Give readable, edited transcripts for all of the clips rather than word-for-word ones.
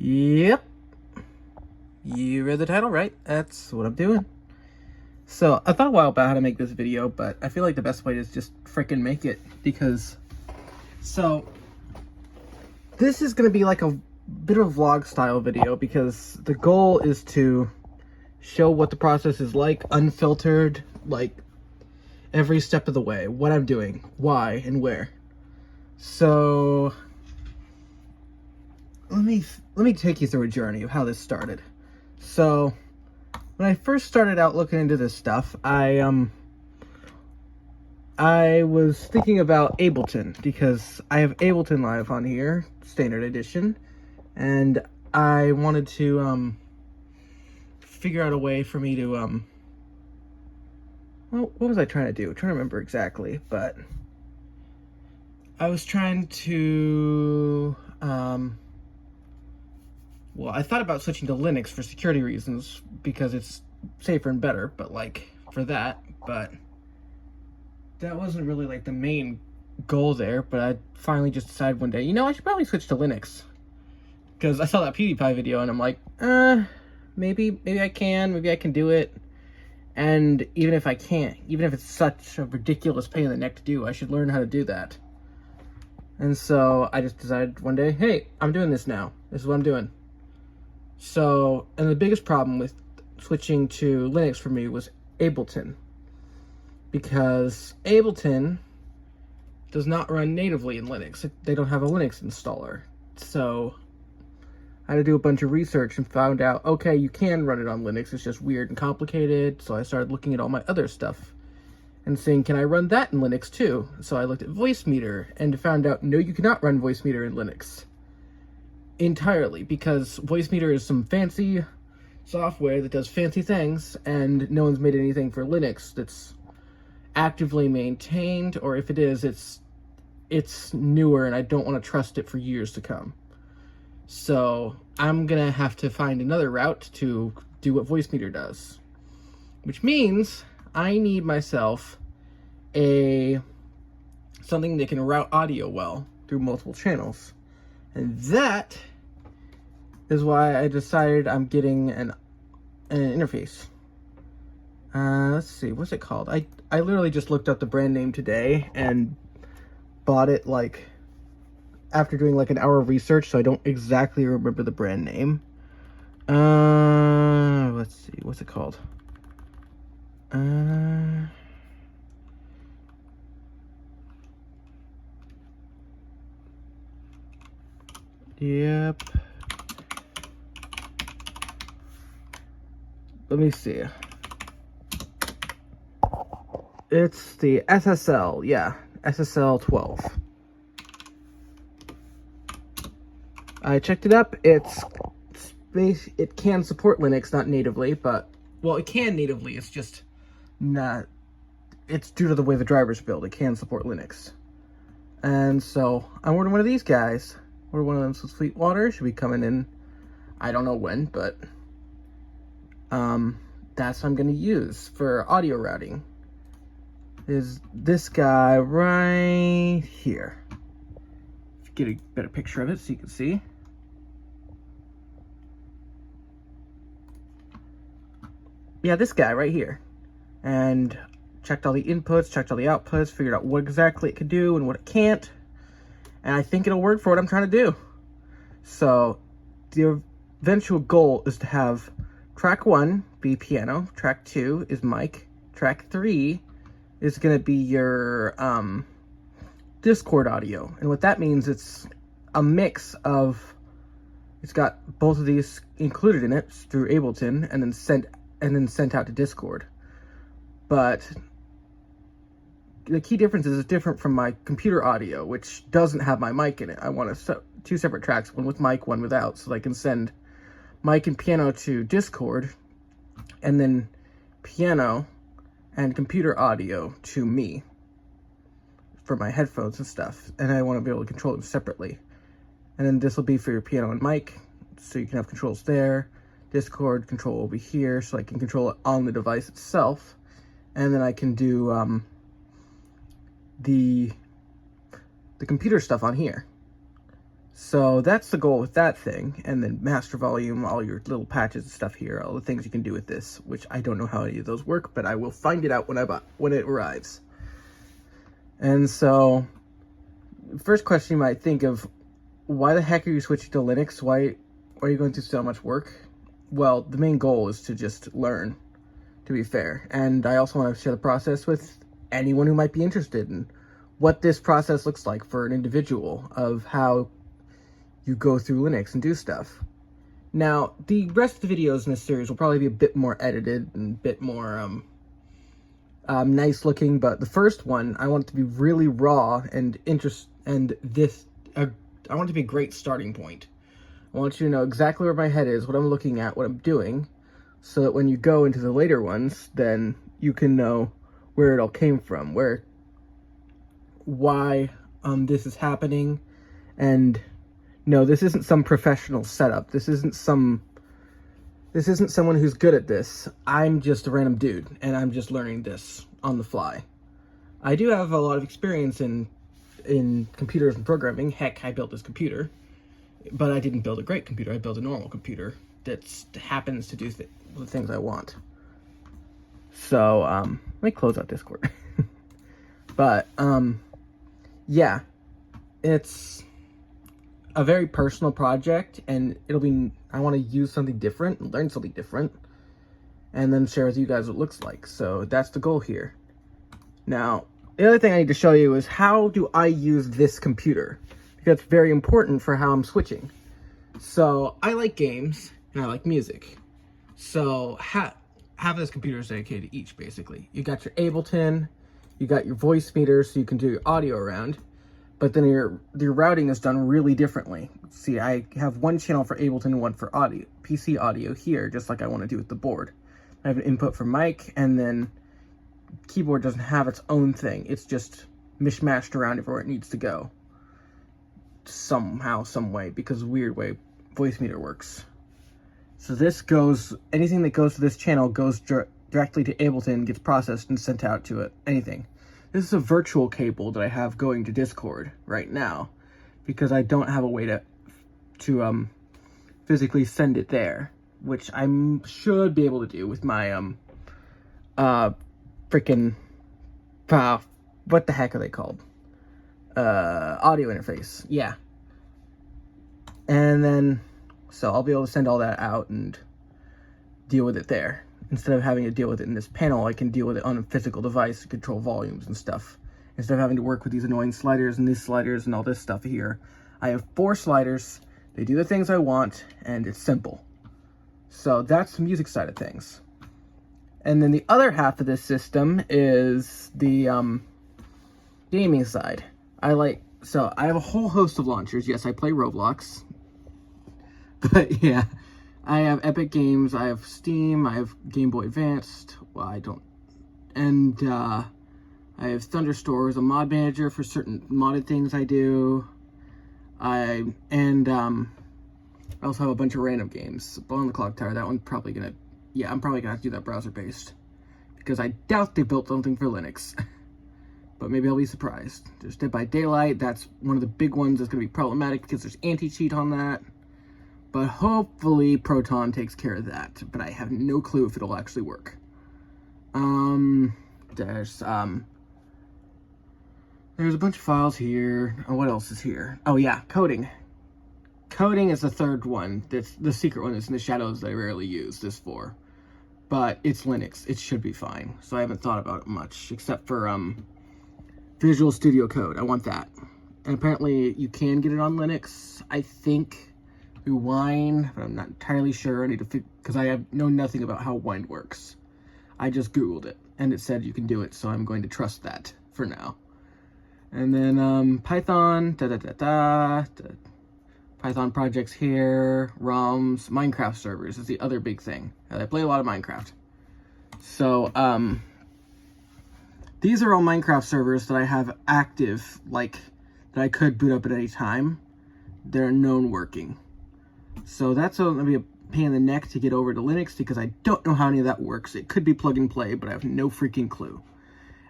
Yep. You read the title right. That's what I'm doing. So, I thought a while about how to make this video, but I feel like the best way is just freaking make it, because... So, this is going to be like a bit of a vlog style video, because the goal is to show what the process is like, unfiltered, like, every step of the way. What I'm doing, why, and where. So... Let me take you through a journey of how this started. So, when I first started out looking into this stuff, I was thinking about Ableton, because I have Ableton Live on here, standard edition, and I wanted to figure out a way for me to well, what was I trying to do? I'm trying to remember exactly, but I was trying to well, I thought about switching to Linux for security reasons, because it's safer and better, but like, for that, but that wasn't really like the main goal there. But I finally just decided one day, you know, I should probably switch to Linux, because I saw that PewDiePie video and I'm like, maybe I can do it. And even if I can't, even if it's such a ridiculous pain in the neck to do, I should learn how to do that. And so I just decided one day, hey, I'm doing this now. This is what I'm doing. So, and the biggest problem with switching to Linux for me was Ableton, because Ableton does not run natively in Linux. They don't have a Linux installer. So I had to do a bunch of research and found out, okay, you can run it on Linux. It's just weird and complicated. So I started looking at all my other stuff and saying, can I run that in Linux too? So I looked at Voicemeeter and found out, no, you cannot run Voicemeeter in Linux entirely, because Voicemeeter is some fancy software that does fancy things, and no one's made anything for Linux that's actively maintained, or if it is, it's newer, and I don't want to trust it for years to come. So I'm gonna have to find another route to do what Voicemeeter does, which means I need myself something that can route audio well through multiple channels. And that is why I decided I'm getting an interface. Let's see, what's it called? I literally just looked up the brand name today and bought it like after doing like an hour of research, so I don't exactly remember the brand name. Let's see, what's it called? Yep. Let me see. It's the SSL, yeah, SSL 12. I checked it up. It can support Linux, not natively, but, well, it can natively. It's just not, it's due to the way the driver's built. It can support Linux. And so I ordered one of these guys. Or one of them, so Sweetwater should be coming in, I don't know when, but that's what I'm going to use for audio routing, is this guy right here. Get a better picture of it so you can see. Yeah, this guy right here. And checked all the inputs, checked all the outputs, figured out what exactly it could do and what it can't. And I think it'll work for what I'm trying to do. So, the eventual goal is to have track 1 be piano, track 2 is mic, track 3 is going to be your Discord audio. And what that means, it's a mix of, it's got both of these included in it through Ableton, and then sent out to Discord. But the key difference is it's different from my computer audio, which doesn't have my mic in it. I want two separate tracks, one with mic, one without, so I can send mic and piano to Discord, and then piano and computer audio to me for my headphones and stuff. And I want to be able to control them separately. And then this will be for your piano and mic, so you can have controls there. Discord control will be here, so I can control it on the device itself. And then I can do the computer stuff on here. So that's the goal with that thing. And then master volume, all your little patches and stuff here, all the things you can do with this, which I don't know how any of those work, but I will find it out when it arrives. And so, first question you might think of, why the heck are you switching to Linux? Why are you going through so much work? Well, the main goal is to just learn, to be fair. And I also want to share the process with anyone who might be interested in what this process looks like for an individual, of how you go through Linux and do stuff. Now, the rest of the videos in this series will probably be a bit more edited and a bit more nice looking, but the first one, I want it to be really raw and I want it to be a great starting point. I want you to know exactly where my head is, what I'm looking at, what I'm doing, so that when you go into the later ones, then you can know where it all came from, why this is happening. And no, this isn't some professional setup. This isn't someone who's good at this. I'm just a random dude, and I'm just learning this on the fly. I do have a lot of experience in computers and programming. Heck, I built this computer, but I didn't build a great computer. I built a normal computer that happens to do the things I want. So, let me close out Discord. But, yeah, it's a very personal project, and I want to use something different, learn something different, and then share with you guys what it looks like. So that's the goal here. Now, the other thing I need to show you is how do I use this computer, because it's very important for how I'm switching. So I like games and I like music. So half of this computer is dedicated to each, basically. You got your Ableton, you got your voice meter so you can do your audio around, but then your routing is done really differently. See, I have one channel for Ableton and one for audio, PC audio here, just like I want to do with the board. I have an input for mic, and then keyboard doesn't have its own thing. It's just mishmashed around everywhere it needs to go. Somehow, some way, because of the weird way voice meter works. So anything that goes to this channel goes directly to Ableton, gets processed and sent out to anything. This is a virtual cable that I have going to Discord right now, because I don't have a way to physically send it there, which I should be able to do with my freaking what the heck are they called? Audio interface. Yeah. And then so I'll be able to send all that out and deal with it there. Instead of having to deal with it in this panel, I can deal with it on a physical device to control volumes and stuff. Instead of having to work with these annoying sliders and these sliders and all this stuff here, I have 4 sliders. They do the things I want, and it's simple. So that's the music side of things. And then the other half of this system is the gaming side. So I have a whole host of launchers. Yes, I play Roblox. But yeah, I have Epic Games, I have Steam, I have Game Boy Advanced. Well, I don't. And I have Thunderstore as a mod manager for certain modded things I do. I also have a bunch of random games. Blow on the Clock Tower, that one's probably gonna... Yeah, I'm probably gonna have to do that browser-based, because I doubt they built something for Linux. But maybe I'll be surprised. There's Dead by Daylight. That's one of the big ones that's gonna be problematic because there's anti-cheat on that. But hopefully Proton takes care of that. But I have no clue if it'll actually work. There's a bunch of files here. Oh, what else is here? Oh yeah, coding. Coding is the third one. That's the secret one that's in the shadows that I rarely use this for. But it's Linux. It should be fine. So I haven't thought about it much, except for Visual Studio Code. I want that. And apparently you can get it on Linux, I think, through Wine, but I'm not entirely sure. I need to because I know nothing about how Wine works. I just Googled it, and it said you can do it, so I'm going to trust that for now. And then Python, Python projects here, ROMs, Minecraft servers is the other big thing. I play a lot of Minecraft. So, these are all Minecraft servers that I have active, that I could boot up at any time. They're known working. So that's going to be a pain in the neck to get over to Linux, because I don't know how any of that works. It could be plug and play, but I have no freaking clue.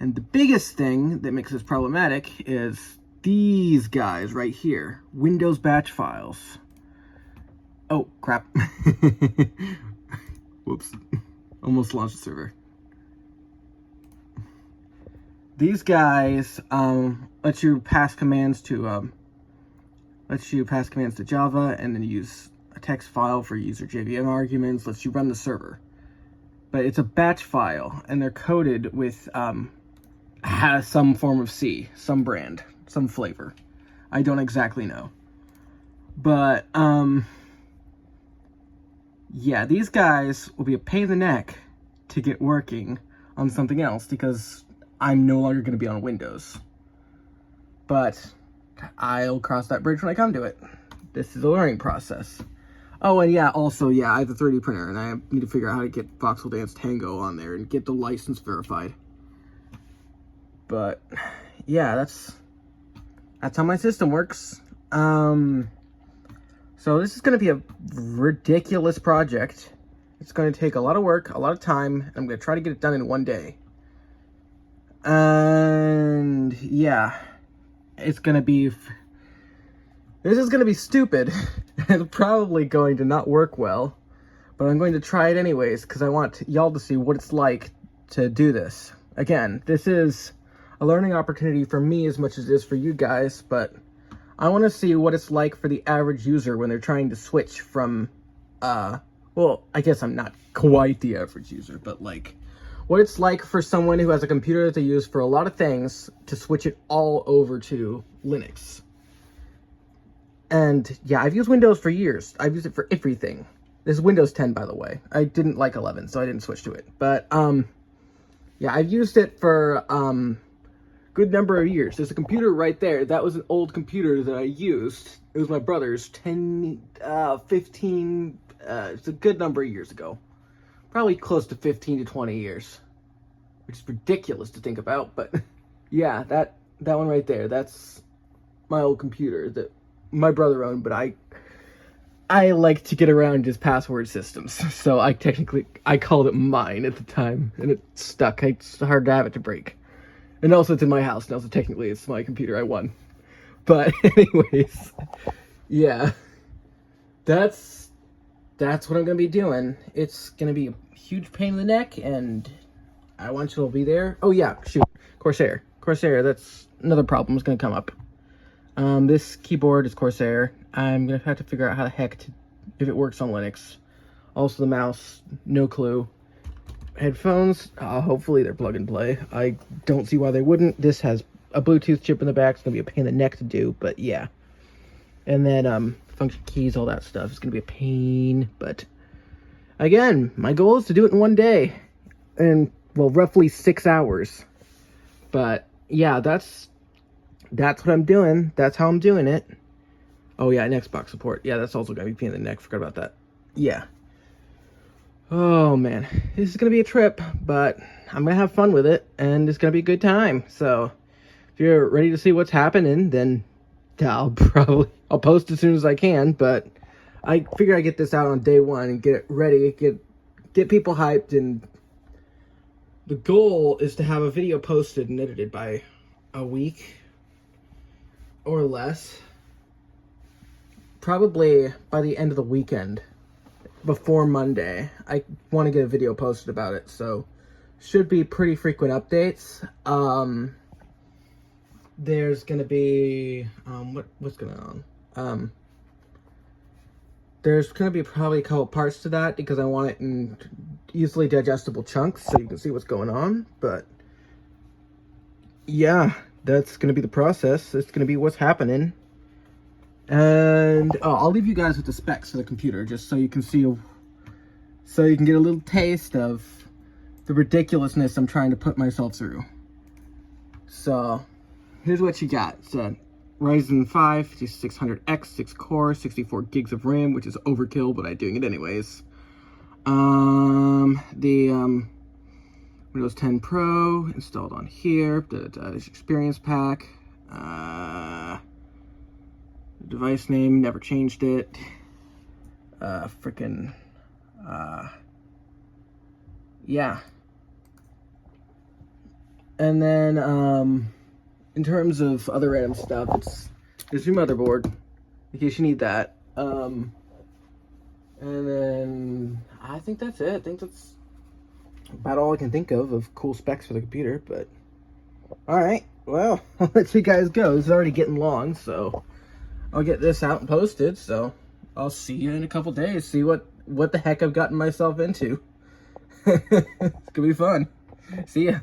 And the biggest thing that makes this problematic is these guys right here, Windows batch files. Oh, crap. Whoops. Almost launched the server. These guys let you pass commands to Java, and then use a text file for user JVM arguments, lets you run the server. But it's a batch file, and they're coded with has some form of C, some brand, some flavor. I don't exactly know. But yeah, these guys will be a pain in the neck to get working on something else because I'm no longer going to be on Windows. But I'll cross that bridge when I come to it. This is a learning process. Oh, and yeah, also, yeah, I have a 3D printer, and I need to figure out how to get Voxel Dance Tango on there and get the license verified. But yeah, that's how my system works. So this is going to be a ridiculous project. It's going to take a lot of work, a lot of time, and I'm going to try to get it done in one day. And yeah, this is going to be stupid. It's probably going to not work well, but I'm going to try it anyways because I want y'all to see what it's like to do this. Again, this is a learning opportunity for me as much as it is for you guys, but I want to see what it's like for the average user when they're trying to switch from, well, I guess I'm not quite the average user, but like, what it's like for someone who has a computer that they use for a lot of things to switch it all over to Linux. And yeah, I've used Windows for years. I've used it for everything. This is Windows 10, by the way. I didn't like 11, so I didn't switch to it. But, yeah, I've used it for, good number of years. There's a computer right there. That was an old computer that I used. It was my brother's 15, it's a good number of years ago. Probably close to 15 to 20 years. Which is ridiculous to think about, but yeah, that one right there, that's my old computer that my brother owned, but I like to get around his password systems. So I called it mine at the time, and it stuck. It's hard to have it to break. And also it's in my house now, so technically it's my computer. I won. But anyways, yeah. That's what I'm going to be doing. It's going to be a huge pain in the neck, and I want you to be there. Oh yeah, shoot. Corsair, that's another problem that's going to come up. This keyboard is Corsair. I'm going to have to figure out how the heck if it works on Linux. Also the mouse, no clue. Headphones, hopefully they're plug and play. I don't see why they wouldn't. This has a Bluetooth chip in the back. It's going to be a pain in the neck to do, but yeah. And then, function keys, all that stuff. It's going to be a pain, but again, my goal is to do it in one day. In, well, roughly 6 hours. But yeah, that's what I'm doing. That's how I'm doing it. Oh yeah, and Xbox support. Yeah, that's also going to be a pain in the neck. Forgot about that. Yeah. Oh man, this is going to be a trip, but I'm going to have fun with it, and it's going to be a good time. So if you're ready to see what's happening, then I'll post as soon as I can, but I figure I get this out on day one and get it ready, get people hyped, and the goal is to have a video posted and edited by a week or less. Probably by the end of the weekend. Before Monday. I want to get a video posted about it, so should be pretty frequent updates. There's gonna be what's going on? There's gonna be probably a couple parts to that because I want it in easily digestible chunks so you can see what's going on. But yeah, that's gonna be the process. It's gonna be what's happening. And I'll leave you guys with the specs for the computer just so you can see, so you can get a little taste of the ridiculousness I'm trying to put myself through. So here's what you got. It's a Ryzen 5 5600X, 6 core, 64 gigs of RAM, which is overkill, but I'm doing it anyways. The Windows 10 Pro installed on here. The experience pack. Device name, never changed it. Yeah. And then, in terms of other random stuff, it's your motherboard, in case you need that. And then I think that's it. I think that's about all I can think of cool specs for the computer. But all right, well, I'll let you guys go. It's already getting long, so I'll get this out and posted. So I'll see you in a couple days. See what the heck I've gotten myself into. It's gonna be fun. See ya.